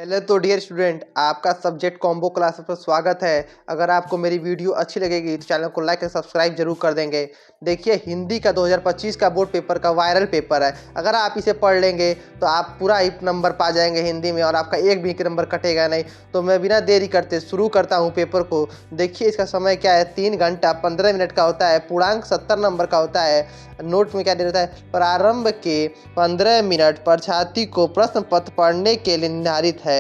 पहले तो dear student, आपका सब्जेक्ट कॉम्बो क्लासेस पर स्वागत है। अगर आपको मेरी वीडियो अच्छी लगेगी तो चैनल को लाइक और सब्सक्राइब जरूर कर देंगे। देखिए, हिंदी का 2025 का बोर्ड पेपर का वायरल पेपर है। अगर आप इसे पढ़ लेंगे तो आप पूरा ही नंबर पा जाएंगे हिंदी में और आपका एक भी नंबर कटेगा नहीं। तो मैं बिना देरी करते शुरू करता हूँ पेपर को। देखिए, इसका समय क्या है, 3 घंटा 15 मिनट का होता है। पूर्णांक 70 नंबर का होता है। नोट में क्या दे रहता है, प्रारंभ के 15 मिनट परीक्षार्थी को प्रश्न पत्र पढ़ने के लिए निर्धारित है।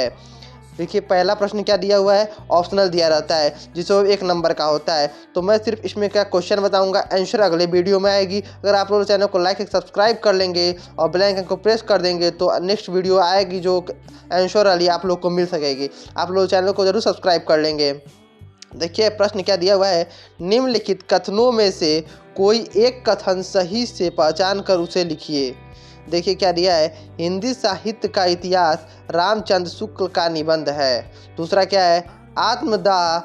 देखिए, पहला प्रश्न क्या दिया हुआ है, ऑप्शनल दिया रहता है जिसमें 1 नंबर का होता है। तो मैं सिर्फ इसमें क्या क्वेश्चन बताऊंगा, आंसर अगले वीडियो में आएगी। अगर आप लोग चैनल को लाइक सब्सक्राइब कर लेंगे और बेल आइकन को प्रेस कर देंगे तो नेक्स्ट वीडियो आएगी जो आंसर वाली आप लोग को मिल सकेगी। आप लोग चैनल को जरूर सब्सक्राइब कर लेंगे। देखिए, प्रश्न क्या दिया हुआ है, निम्नलिखित कथनों में से कोई एक कथन सही से पहचान कर उसे लिखिए। देखिए क्या दिया है, हिंदी साहित्य का इतिहास रामचंद्र शुक्ल का निबंध है। दूसरा क्या है, आत्मदाह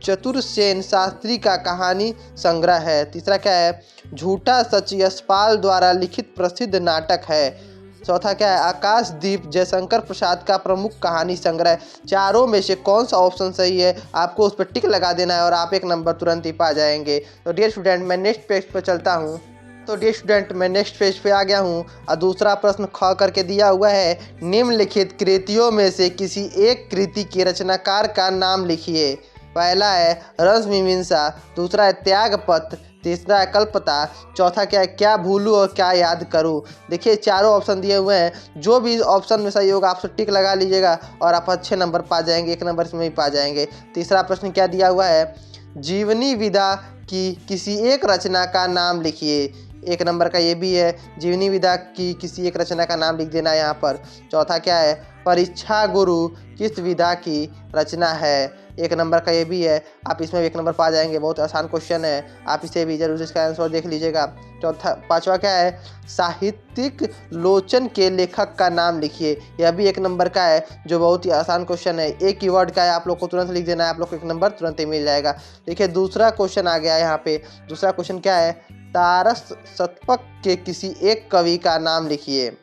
चतुरसेन शास्त्री का कहानी संग्रह है। तीसरा क्या है, झूठा सच यशपाल द्वारा लिखित प्रसिद्ध नाटक है। चौथा क्या है, आकाशदीप जयशंकर प्रसाद का प्रमुख कहानी संग्रह। चारों में से कौन सा ऑप्शन सही है, आपको उस पर टिक लगा देना है और आप 1 नंबर तुरंत ही पा जाएंगे। तो डियर स्टूडेंट, मैं नेक्स्ट पेज पर चलता हूँ। तो डियर स्टूडेंट, मैं नेक्स्ट पेज पे आ गया हूँ और दूसरा प्रश्न ख करके दिया हुआ है, निम्नलिखित कृतियों में से किसी एक कृति के रचनाकार का नाम लिखिए। पहला है रसमीमांसा, दूसरा है त्यागपत्र, तीसरा है कल्पता, चौथा क्या है, क्या भूलूं और क्या याद करूं। देखिए, चारों ऑप्शन दिए हुए हैं, जो भी ऑप्शन में सही होगा आप टिक लगा लीजिएगा और आप अच्छे नंबर पा जाएंगे, 1 नंबर इसमें ही पा जाएंगे। तीसरा प्रश्न क्या दिया हुआ है, जीवनी विधा की किसी एक रचना का नाम लिखिए। 1 नंबर का ये भी है, जीवनी विधा की किसी एक रचना का नाम लिख देना है यहाँ पर। चौथा क्या है, परीक्षा गुरु किस विधा की रचना है। 1 नंबर का ये भी है, आप इसमें 1 नंबर पा जाएंगे। बहुत आसान क्वेश्चन है, आप इसे भी जरूर इसका आंसर देख लीजिएगा। पांचवा क्या है, साहित्यिक लोचन के लेखक का नाम लिखिए। यह भी 1 नंबर का है, जो बहुत ही आसान क्वेश्चन है। एक ही वर्ड का है, आप लोग को तुरंत लिख देना है, आप लोग को 1 नंबर तुरंत ही मिल जाएगा। देखिए, दूसरा क्वेश्चन आ गया है यहाँ पे। दूसरा क्वेश्चन क्या है, तारस शतपथ के किसी एक कवि का नाम लिखिए।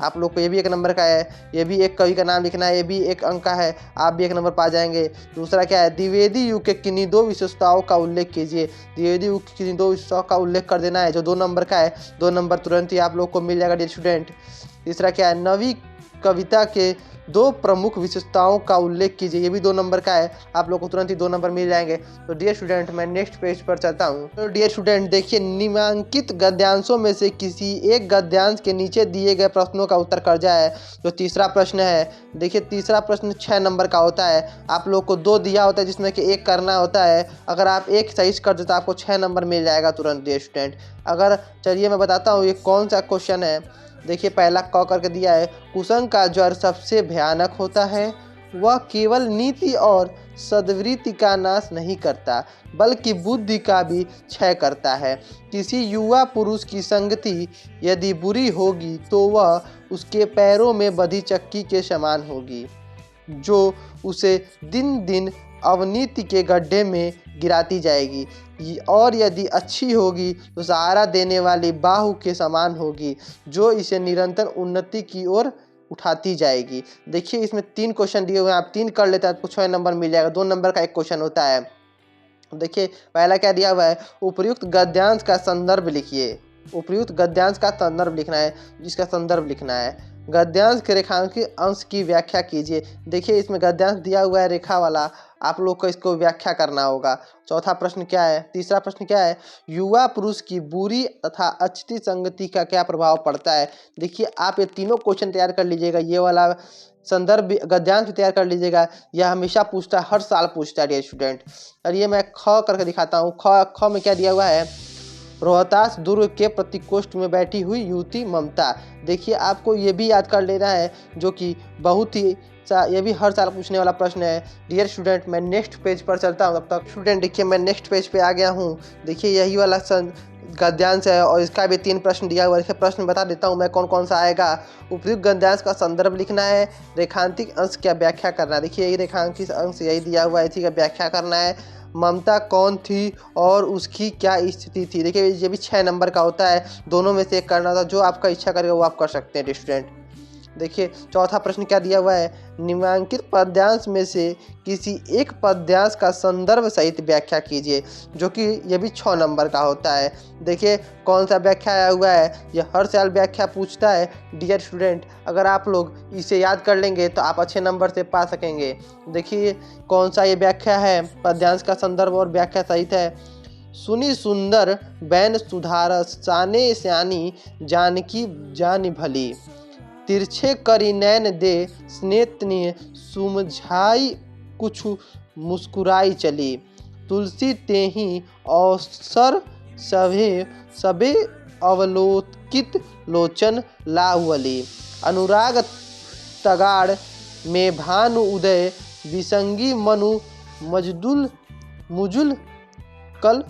आप लोग को ये भी 1 नंबर का है, ये भी एक कवि का नाम लिखना है, ये भी 1 अंक का है, आप भी 1 नंबर पा जाएंगे। दूसरा क्या है, द्विवेदी युग के किन्हीं 2 विशेषताओं का उल्लेख कीजिए। द्विवेदी युग की किन्हीं 2 विशेषताओं का उल्लेख कर देना है, जो 2 नंबर का है। 2 नंबर तुरंत ही आप लोग को मिल जाएगा डियर स्टूडेंट। तीसरा क्या है, नवी कविता के 2 प्रमुख विशेषताओं का उल्लेख कीजिए। ये भी 2 नंबर का है, आप लोग को तुरंत ही 2 नंबर मिल जाएंगे। तो डियर स्टूडेंट, मैं नेक्स्ट पेज पर चलता हूँ। तो डियर स्टूडेंट, देखिए, निम्नांकित गद्यांशों में से किसी एक गद्यांश के नीचे दिए गए प्रश्नों का उत्तर कर जाए। जो तीसरा प्रश्न है, देखिए तीसरा प्रश्न 6 नंबर का होता है। आप लोग को 2 दिया होता है जिसमें कि 1 करना होता है। अगर आप 1 सही कर दे तो आपको 6 नंबर मिल जाएगा तुरंत डियर स्टूडेंट। अगर चलिए मैं बताता हूँ ये कौन सा क्वेश्चन है। देखिए, पहला क करके दिया है, कुसंग का ज्वर सबसे भयानक होता है। वह केवल नीति और सद्वृत्ति का नाश नहीं करता बल्कि बुद्धि का भी क्षय करता है। किसी युवा पुरुष की संगति यदि बुरी होगी तो वह उसके पैरों में बंधी चक्की के समान होगी, जो उसे दिन दिन अवनीति के गड्ढे में गिराती जाएगी, और यदि अच्छी होगी तो सहारा देने वाली बाहु के समान होगी, जो इसे निरंतर उन्नति की ओर उठाती जाएगी। देखिए, इसमें 3 क्वेश्चन दिए हुए हैं, आप 3 कर लेते हैं आपको 6 नंबर मिल जाएगा। 2 नंबर का 1 क्वेश्चन होता है। देखिए, पहला क्या दिया हुआ है, उपयुक्त गद्यांश का संदर्भ लिखिए। उपयुक्त गद्यांश का संदर्भ लिखना है, जिसका संदर्भ लिखना है। गद्यांश के रेखांकित अंश की व्याख्या कीजिए। देखिए, इसमें गद्यांश दिया हुआ है रेखा वाला, आप लोग को इसको व्याख्या करना होगा। चौथा प्रश्न क्या है, तीसरा प्रश्न क्या है, युवा पुरुष की बुरी तथा अच्छी संगति का क्या प्रभाव पड़ता है। देखिए, आप ये तीनों क्वेश्चन तैयार कर लीजिएगा। ये वाला संदर्भ गद्यांश भी तैयार कर लीजिएगा, यह हमेशा पूछता है, हर साल पूछता है डियर स्टूडेंट। और ये मैं ख करके दिखाता हूँ। ख में क्या दिया हुआ है, रोहतास दुर्ग के प्रतिकोष्ठ में बैठी हुई युवती ममता। देखिए, आपको ये भी याद कर लेना है, जो कि बहुत ही ये भी हर साल पूछने वाला प्रश्न है डियर स्टूडेंट। मैं नेक्स्ट पेज पर चलता हूँ। तब तक स्टूडेंट, देखिए मैं नेक्स्ट पेज पे आ गया हूँ। देखिए, यही वाला गद्यांश है और इसका भी 3 प्रश्न दिया हुआ है। देखिए, प्रश्न बता देता हूँ मैं कौन कौन सा आएगा। उपयुक्त गद्यांश का संदर्भ लिखना है, रेखांकित अंश की व्याख्या करना है। देखिए, यही रेखांकित अंश यही दिया हुआ है, इसी का व्याख्या करना है। ममता कौन थी और उसकी क्या स्थिति थी। देखिए, ये भी 6 नंबर का होता है, दोनों में से एक करना था। जो आपका इच्छा करेगा वो आप कर सकते हैं स्टूडेंट। देखिए चौथा प्रश्न क्या दिया हुआ है, निम्नांकित पद्यांश में से किसी एक पद्यांश का संदर्भ सहित व्याख्या कीजिए, जो कि ये भी 6 नंबर का होता है। देखिए कौन सा व्याख्या आया हुआ है, ये हर साल व्याख्या पूछता है डियर स्टूडेंट। अगर आप लोग इसे याद कर लेंगे तो आप अच्छे नंबर से पा सकेंगे। देखिए कौन सा ये व्याख्या है, पद्यांश का संदर्भ और व्याख्या सहित है। सुनी सुंदर बैन सुधारस साने स्यानी जानकी जान भली, तिरछे करी नैन दे स्नेतनी सुमझाई कुछ मुस्कुराई चली, तुलसी तेहि अवसर सभे सबे अवलोकित लोचन लावली, अनुराग तगाड़ में भानु उदय विसंगी मनु मजदुल मुजुल कल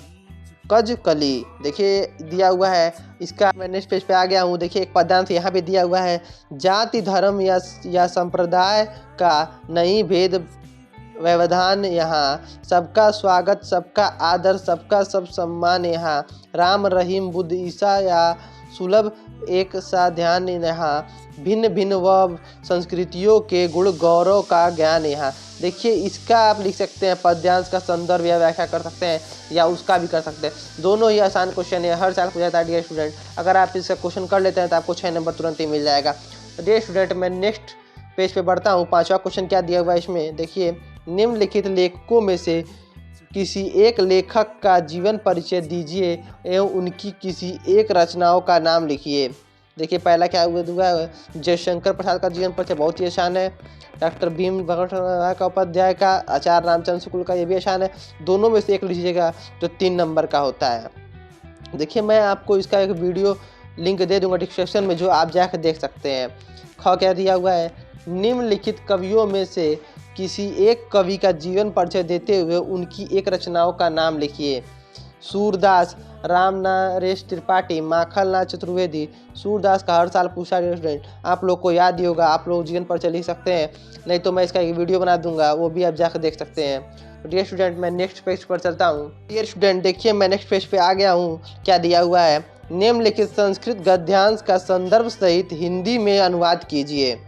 कज कली। देखिए दिया हुआ है, इसका मैं नेक्स्ट पेज पे आ गया हूँ। देखिए एक पद्यांश यहाँ पे दिया हुआ है, जाति धर्म या संप्रदाय का नहीं भेद व्यवधान यहाँ, सबका स्वागत सबका आदर सबका सब सम्मान यहाँ, राम रहीम बुद्ध ईसा या सुलभ एक सा ध्यान यहाँ, भिन्न भिन्न व संस्कृतियों के गुण गौरव का ज्ञान यहाँ। देखिए इसका आप लिख सकते हैं, पद्यांश का संदर्भ या व्याख्या कर सकते हैं या उसका भी कर सकते हैं। दोनों ही आसान क्वेश्चन है, हर साल पूछा जाता है डियर स्टूडेंट। अगर आप इसका क्वेश्चन कर लेते हैं तो आपको 6 नंबर तुरंत ही मिल जाएगा। डियर स्टूडेंट मैं नेक्स्ट पेज पे बढ़ता हूँ। 5वां क्वेश्चन क्या दिया हुआ है इसमें, देखिए निम्नलिखित लेखकों में से किसी एक लेखक का जीवन परिचय दीजिए एवं उनकी किसी एक रचनाओं का नाम लिखिए। देखिए पहला क्या हुआ है, जयशंकर प्रसाद का जीवन परिचय बहुत ही आसान है। डॉक्टर भीम भगत का उपाध्याय का, आचार्य रामचंद्र शुक्ल का, ये भी आसान है। दोनों में से एक लीजिएगा जो 3 नंबर का होता है। देखिए मैं आपको इसका एक वीडियो लिंक दे दूंगा डिस्क्रिप्शन में, जो आप जाकर देख सकते हैं। ख क्या दिया हुआ है, निम्नलिखित कवियों में से किसी एक कवि का जीवन परिचय देते हुए उनकी एक रचनाओं का नाम लिखिए। सूरदास, राम नरेश त्रिपाठी, माखनलाल चतुर्वेदी। सूरदास का हर साल पूछा स्टूडेंट, आप लोग को याद ही होगा, आप लोग जीवन परिचय लिख सकते हैं, नहीं तो मैं इसका एक वीडियो बना दूंगा, वो भी आप जाकर देख सकते हैं। डियर स्टूडेंट मैं नेक्स्ट पेज पर चलता हूँ। डियर स्टूडेंट देखिए मैं नेक्स्ट पेज पे आ गया हूँ। क्या दिया हुआ है, निम्नलिखित संस्कृत गद्यांश का संदर्भ सहित हिंदी में अनुवाद कीजिए।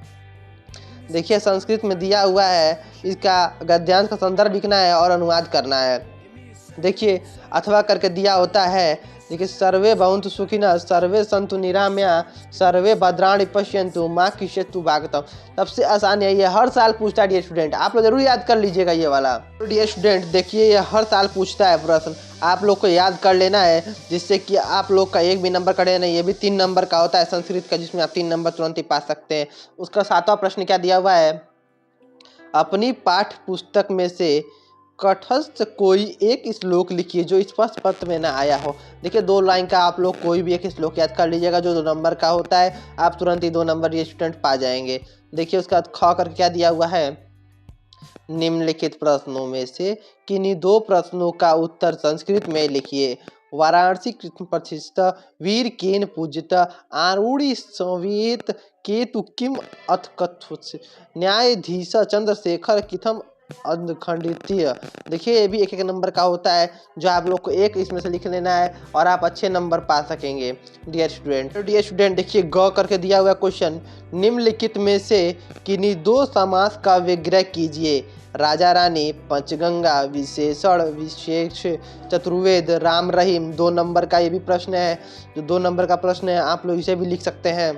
देखिए संस्कृत में दिया हुआ है, इसका गद्यांश का संदर्भ लिखना है और अनुवाद करना है। देखिए अथवा करके दिया होता है, देखिए सर्वे भवन्तु सुखिनः सर्वे सन्तु निरामया सर्वे भद्राणि पश्यन्तु माँ किश्चित् भागवतम। सबसे आसान है ये, हर साल पूछता है डियर स्टूडेंट, आप लोग जरूर याद कर लीजिएगा ये वाला। डियर स्टूडेंट देखिए ये हर साल पूछता है प्रश्न, आप लोग को याद कर लेना है, जिससे कि आप लोग का एक भी नंबर कटे नहीं। ये भी 3 नंबर का होता है संस्कृत का, जिसमें आप 3 नंबर तुरंत ही पा सकते हैं। उसका 7वां प्रश्न क्या दिया हुआ है, अपनी पाठ्य पुस्तक में से कठस्थ कोई एक श्लोक लिखिए जो स्पष्ट पत्र में ना आया हो। देखिए 2 लाइन का आप लोग कोई भी एक श्लोक याद कर लीजिएगा जो 2 नंबर का होता है, आप तुरंत ही 2 नंबर ये स्टूडेंट पा जाएंगे। देखिए उसका ख करके क्या दिया हुआ है, निम्नलिखित प्रश्नों में से किन्हीं 2 प्रश्नों का उत्तर संस्कृत में लिखिए। वाराणसी कृष्ण प्रतिष्ठित वीर केन पूजित आरूढ़ी संवेत केतु किम अथ कथुष न्यायाधीश चंद्रशेखर किथम अंधखंडितीय। देखिए ये भी 1-1 नंबर का होता है, जो आप लोग को एक इसमें से लिख लेना है और आप अच्छे नंबर पा सकेंगे डियर स्टूडेंट। डियर स्टूडेंट देखिए ग करके दिया हुआ क्वेश्चन, निम्नलिखित में से किन्हीं 2 समास का विग्रह कीजिए। राजा रानी, पंचगंगा, विशेषण विशेष, चतुर्वेद, राम रहीम। 2 नंबर का ये भी प्रश्न है, जो 2 नंबर का प्रश्न है, आप लोग इसे भी लिख सकते हैं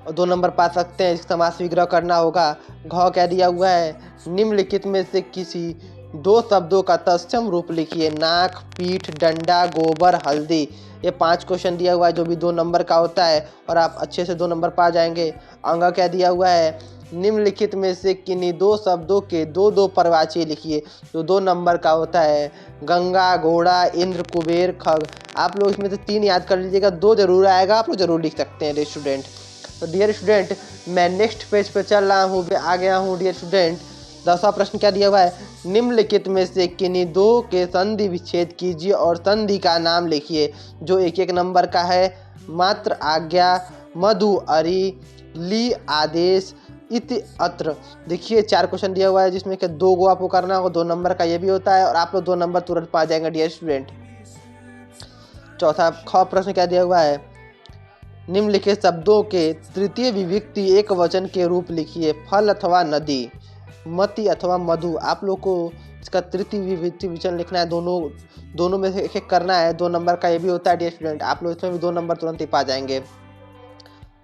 और 2 नंबर पा सकते हैं। इसका समास विग्रह करना होगा। घ क्या दिया हुआ है, निम्नलिखित में से किसी 2 शब्दों का तत्सम रूप लिखिए। नाक, पीठ, डंडा, गोबर, हल्दी। ये 5 क्वेश्चन दिया हुआ है जो भी 2 नंबर का होता है और आप अच्छे से 2 नंबर पा जाएंगे। अंग क्या दिया हुआ है, निम्नलिखित में से किन्हीं 2 शब्दों के 2-2 परवाची लिखिए जो 2 नंबर का होता है। गंगा, घोड़ा, इंद्र, कुबेर, खग। आप लोग इसमें से 3 याद कर लीजिएगा, 2 जरूर आएगा, आप लोग जरूर लिख सकते हैं डियर स्टूडेंट। तो डियर स्टूडेंट मैं नेक्स्ट पेज पे चल रहा हूँ, आ गया हूँ डियर स्टूडेंट। 10वां प्रश्न क्या दिया हुआ है, निम्नलिखित में से किन्हीं 2 के संधि विच्छेद कीजिए और संधि का नाम लिखिए जो 1-1 नंबर का है। मात्र, आज्ञा, मधु, अरि, ली, आदेश, इति, अत्र। देखिए 4 क्वेश्चन दिया हुआ है जिसमें कि 2 को आपको करना होगा, 2 नंबर का ये भी होता है और आप लोग 2 नंबर तुरंत पा जाएंगे डियर स्टूडेंट। चौथा ख प्रश्न क्या दिया हुआ है, निम्नलिखित शब्दों के तृतीय विभक्ति एक वचन के रूप लिखिए। फल अथवा नदी, मति अथवा मधु। आप लोग को इसका तृतीय विभक्ति वचन लिखना है। दोनों में से एक एक करना है। 2 नंबर का ये भी होता है डियर स्टूडेंट। आप लोग इसमें भी 2 नंबर तुरंत ही पा जाएंगे।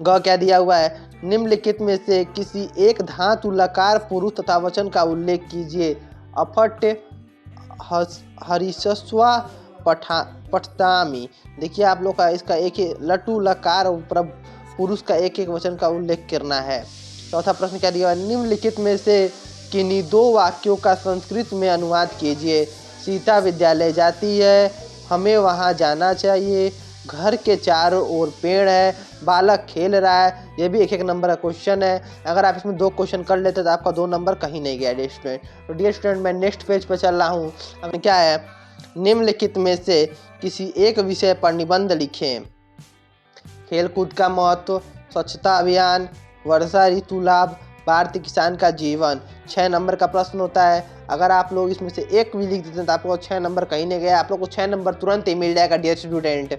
ग क्या दिया हुआ है, निम्नलिखित में से किसी एक धातु लकार पुरुष तथा वचन का उल्लेख कीजिए। अफट, हरिस्वा, पठतामी। देखिए आप लोग का इसका एक ही लटू लकार पुरुष का एक एक वचन का उल्लेख करना है। चौथा प्रश्न क्या दिया हुआ है, निम्नलिखित में से किन्हीं 2 वाक्यों का संस्कृत में अनुवाद कीजिए। सीता विद्यालय जाती है, हमें वहाँ जाना चाहिए, घर के चारों ओर पेड़ है, बालक खेल रहा है। ये भी एक एक नंबर का क्वेश्चन है। अगर आप इसमें 2 क्वेश्चन कर लेते तो आपका 2 नंबर कहीं नहीं गया डियर स्टूडेंट। तो डियर स्टूडेंट मैं नेक्स्ट पेज पर चल रहा हूँ। अब क्या है, निम्नलिखित में से किसी एक विषय पर निबंध लिखें। खेलकूद का महत्व, स्वच्छता अभियान, वर्षा ऋतु लाभ, भारतीय किसान का जीवन। 6 नंबर का प्रश्न होता है। अगर आप लोग इसमें से एक भी लिख देते हैं तो आपको 6 नंबर कहीं नहीं गया। आप लोग को 6 नंबर तुरंत ही मिल जाएगा डियर स्टूडेंट।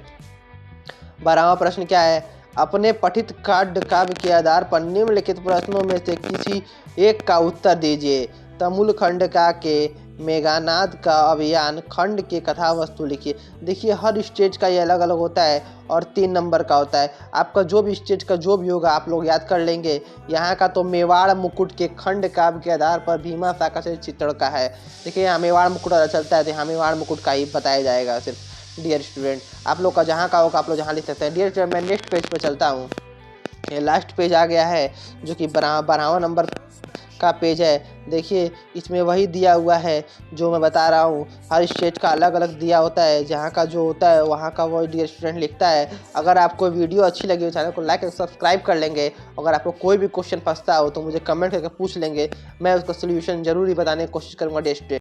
12वां प्रश्न क्या है, अपने पठित खंड काव्य के आधार पर निम्नलिखित प्रश्नों में से किसी एक का उत्तर दीजिए। तमुल खंड का के मेघनाद का अभियान खंड के कथा वस्तु लिखिए। देखिए हर स्टेज का ये अलग अलग होता है और 3 नंबर का होता है। आपका जो भी स्टेज का जो भी होगा आप लोग याद कर लेंगे। यहाँ का तो मेवाड़ मुकुट के खंड काव्य के आधार पर भीमा शाखा से चित्रण का है। देखिए यहाँ मेवाड़ मुकुट चलता है तो यहाँ मेवाड़ मुकुट का ही बताया जाएगा सिर्फ डियर स्टूडेंट। आप लोग का जहाँ का होगा आप लोग जहाँ लिख सकते हैं। डियर स्टूडेंट मैं नेक्स्ट पेज पर चलता हूँ। ये लास्ट पेज आ गया है जो कि 12वां नंबर का पेज है। देखिए इसमें वही दिया हुआ है जो मैं बता रहा हूँ। हर स्टेट का अलग अलग दिया होता है। जहाँ का जो होता है वहाँ का वो डियर स्टूडेंट लिखता है। अगर आपको वीडियो अच्छी लगी हो चैनल को लाइक और सब्सक्राइब कर लेंगे। अगर आपको कोई भी क्वेश्चन फंसता हो तो मुझे कमेंट करके पूछ लेंगे। मैं उसका सोल्यूशन जरूर ही बताने की कोशिश करूँगा डियर स्टूडेंट।